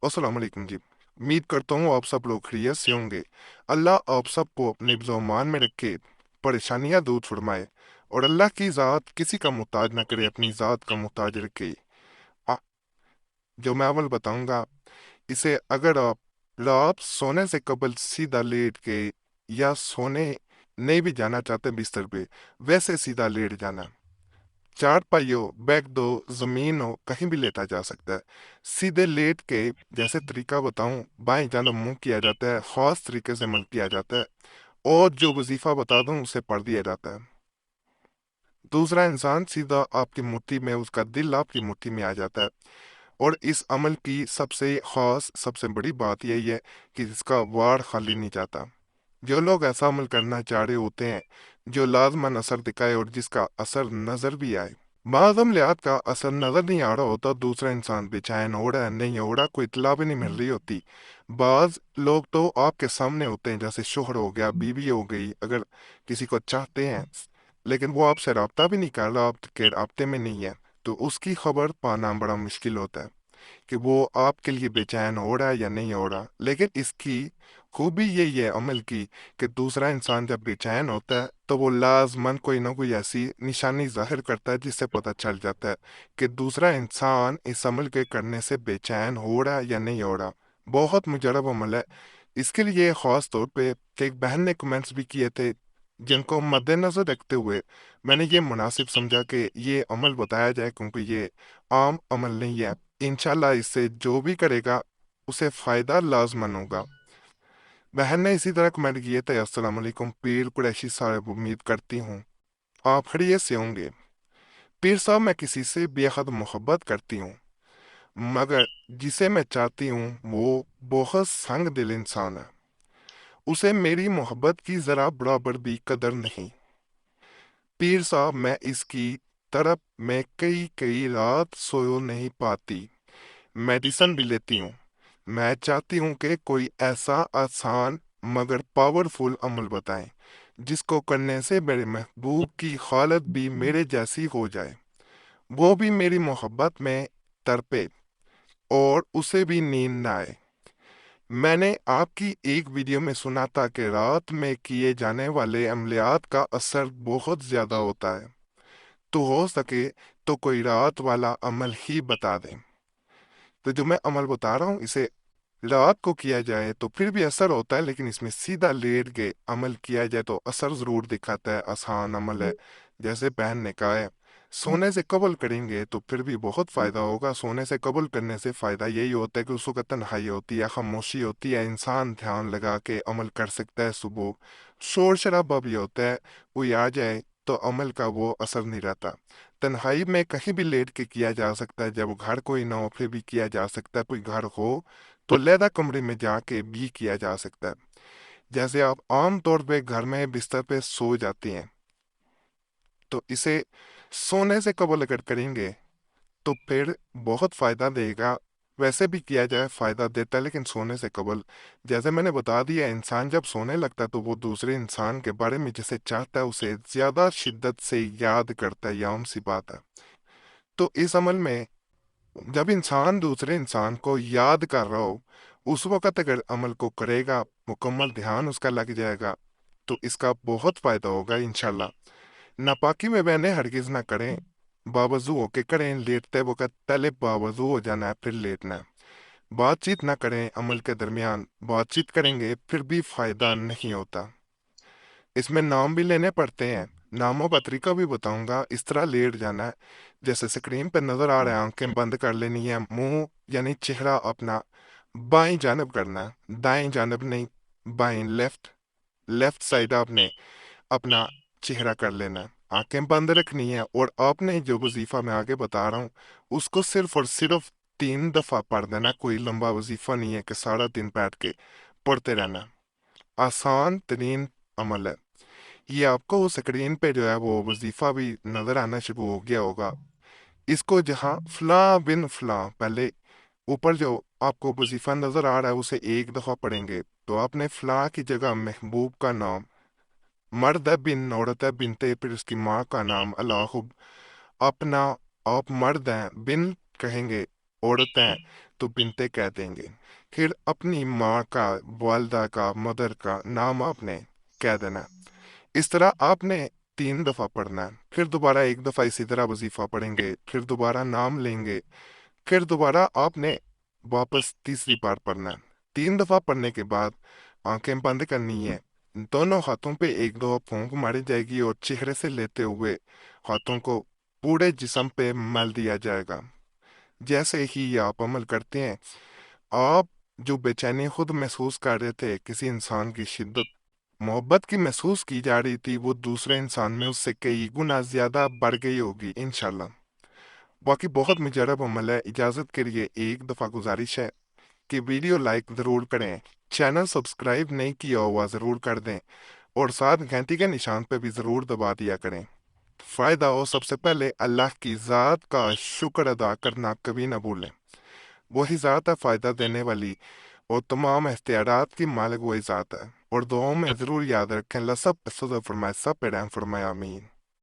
अस्सलाम वालेकुम जी। उम्मीद करता हूँ आप सब लोग खैरियत से होंगे। अल्लाह आप सबको अपने ज़मान में रखे, परेशानियां दूर फरमाए, और अल्लाह की ज़ात किसी का मुहताज ना करे, अपनी ज़ात का मुहताज रखे। आ, जो मैं अमल बताऊंगा, इसे अगर आप रात सोने से कबल सीधा लेट के या सोने नहीं भी जाना चाहते बिस्तर पे, वैसे सीधा लेट जाना। चार पाइयों, बैग दो, जमीन हो, कहीं भी लेटा जा सकता है। सीधे लेट के, जैसे तरीका बताऊं, बाएं जानब मुंह किया जाता है, खास तरीके से अमल किया जाता है, और जो वजीफा बता दूं उसे पढ़ दिया जाता है। दूसरा इंसान सीधा आपकी मुट्ठी में, उसका दिल आपकी मुट्ठी में आ जाता है। और इस अमल की सबसे खास, सबसे बड़ी बात यही है कि इसका वार खाली नहीं जाता। जो लोग ऐसा अमल करना चाह रहे होते हैं, जो लाजमन असर दिखाए और जिसका असर नजर भी आए, बाद अमलियात का असर नजर नहीं आ रहा होता, दूसरा इंसान बेचैन हो रहा है, नहीं हो रहा, कोई इतला भी नहीं मिल रही होती। बाज लोग तो आपके सामने होते हैं, जैसे शोहर हो गया, बीवी हो गई, अगर किसी को चाहते हैं, लेकिन वो आपसे रब्ता भी नहीं कर रहा, आपके राब्ते में नहीं है, तो उसकी खबर पाना बड़ा मुश्किल होता है कि वो आपके लिए बेचैन हो रहा है या नहीं हो रहा। लेकिन इसकी खूबी यही है अमल की, कि दूसरा इंसान जब बेचैन होता है तो वो लाजमन कोई ना कोई ऐसी निशानी जाहिर करता है जिससे पता चल जाता है कि दूसरा इंसान इस अमल के करने से बेचैन हो रहा है या नहीं हो रहा। बहुत मुजरब अमल है। इसके लिए ख़ास तौर पे कि एक बहन ने कमेंट्स भी किए थे, जिनको मद्देनजर रखते हुए मैंने ये मुनासिब समझा कि ये अमल बताया जाए, क्योंकि ये आम अमल नहीं है। इंशाल्लाह इससे जो भी करेगा उसे फ़ायदा लाजमन होगा। बहन ने इसी तरह कमेंट किए थे, अस्सलाम वालेकुम पीर कुरैशी साहब, उम्मीद करती हूँ आप खैरियत से होंगे। पीर साहब, मैं किसी से बेहद मोहब्बत करती हूँ, मगर जिसे मैं चाहती हूँ वो बहुत संग दिल इंसान है। उसे मेरी मोहब्बत की ज़रा बराबर भी कदर नहीं। पीर साहब, मैं इसकी तरफ में कई कई रात सो नहीं पाती, मेडिसन भी लेती हूँ। मैं चाहती हूँ कि कोई ऐसा आसान मगर पावरफुल अमल बताएं जिसको करने से मेरे महबूब की हालत भी मेरे जैसी हो जाए, वो भी मेरी मोहब्बत में तड़पे और उसे भी नींद ना आए। मैंने आपकी एक वीडियो में सुना था कि रात में किए जाने वाले अमलियात का असर बहुत ज़्यादा होता है, तो हो सके तो कोई रात वाला अमल ही बता दें। तो जो मैं अमल बता रहा हूँ, इसे रात को किया जाए तो फिर भी असर होता है, लेकिन इसमें सीधा लेट के अमल किया जाए तो असर ज़रूर दिखाता है। आसान अमल है, जैसे बहन ने कहा है। सोने से कबल करेंगे तो फिर भी बहुत फ़ायदा होगा। सोने से कबल करने से फ़ायदा यही होता है कि उस वक्त तन्हाई होती है, खामोशी होती है, इंसान ध्यान लगा के अमल कर सकता है। सुबह शोर शराबा भी होता है, कोई आ जाए तो अमल का वो असर नहीं रहता। तन्हाई में कहीं भी लेट के किया जा सकता है, जब घर कोई ना हो फिर भी किया जा सकता है, कोई घर हो तो लैदा कमरे में जाके भी किया जा सकता है। जैसे आप आम तौर पे घर में बिस्तर पे सो जाते हैं, तो इसे सोने से कबल अगर करेंगे तो फिर बहुत फायदा देगा। वैसे भी किया जाए फायदा देता है, लेकिन सोने से कबल, जैसे मैंने बता दिया, इंसान जब सोने लगता है तो वो दूसरे इंसान के बारे में जिसे चाहता है उसे ज्यादा शिद्दत से याद करता है, या सी बात है। तो इस अमल में जब इंसान दूसरे इंसान को याद कर रहा हो, उस वक्त अगर अमल को करेगा, मुकम्मल ध्यान उसका लग जाएगा, तो इसका बहुत फायदा होगा इंशाल्लाह। नापाकी में बहने हरगिज ना करें, बावजू होके करें। लेटते वक्त पहले बावजू हो जाना है, फिर लेटना है। बातचीत ना करें, अमल के दरमियान बातचीत करेंगे फिर भी फायदा नहीं होता। इसमें नाम भी लेने पड़ते हैं, नामों का तरीका भी बताऊंगा। इस तरह लेट जाना है जैसे स्क्रीन पर नजर आ रहा है, आंखें बंद कर लेनी है, मुंह यानी चेहरा अपना बाएं जानब करना है, दाएं जानब नहीं। बाएं, लेफ्ट, लेफ्ट साइड आपने अपना चेहरा कर लेना है, आंखें बंद रखनी है, और आपने जो वजीफा मैं आगे बता रहा हूँ उसको सिर्फ और सिर्फ 3 दफा पढ़ देना। कोई लंबा वजीफा नहीं है कि सारा दिन बैठ के पढ़ते रहना। आसान तरीन अमल है ये। आपको स्क्रीन पे जो है वो वजीफा भी नजर आना शुरू हो गया होगा। इसको जहाँ फला बिन फला, पहले ऊपर जो आपको वजीफा नजर आ रहा है उसे एक दफा पढ़ेंगे, तो आपने फला की जगह महबूब का नाम, मर्द है बिन, औरत है बिनते, फिर उसकी माँ का नाम अल्लाह, अपना, आप मर्द हैं, बिन कहेंगे औरत हैं, تو بنتے کہہ دیں گے، پھر اپنی ماں کا، والدہ کا، مدر کا نام آپ نے کہہ دینا۔ اس طرح آپ نے 3 دفعہ پڑھنا ہے، پھر دوبارہ ایک دفعہ اسی طرح وظیفہ پڑھیں گے، پھر دوبارہ نام لیں گے، پھر دوبارہ آپ نے واپس تیسری بار پڑھنا ہے۔ 3 دفعہ پڑھنے کے بعد آنکھیں بند کرنی ہے، دونوں ہاتھوں پہ ایک دو پھونک ماری جائے گی اور چہرے سے لیتے ہوئے ہاتھوں کو پورے جسم پہ مل دیا جائے گا۔ جیسے ہی یہ آپ عمل کرتے ہیں، آپ جو بے چینی خود محسوس کر رہے تھے، کسی انسان کی شدت محبت کی محسوس کی جا رہی تھی، وہ دوسرے انسان میں اس سے کئی گنا زیادہ بڑھ گئی ہوگی انشاءاللہ۔ باقی بہت مجرب عمل ہے۔ اجازت کے لیے ایک دفعہ گزارش ہے کہ ویڈیو لائک ضرور کریں، چینل سبسکرائب نہیں کیا ہوا ضرور کر دیں، اور ساتھ گھنٹی کے نشان پہ بھی ضرور دبا دیا کریں۔ فائدہ ہو سب سے پہلے اللہ کی ذات کا شکر ادا کرنا کبھی نہ بھولیں۔ وہی ذات ہے فائدہ دینے والی، اور تمام اختیارات کی مالک وہی ذات ہے۔ اور دعاؤں میں ضرور یاد رکھیں، اللہ سب پہ فضل فرمائے، سب پہ رحم فرمائے، آمین۔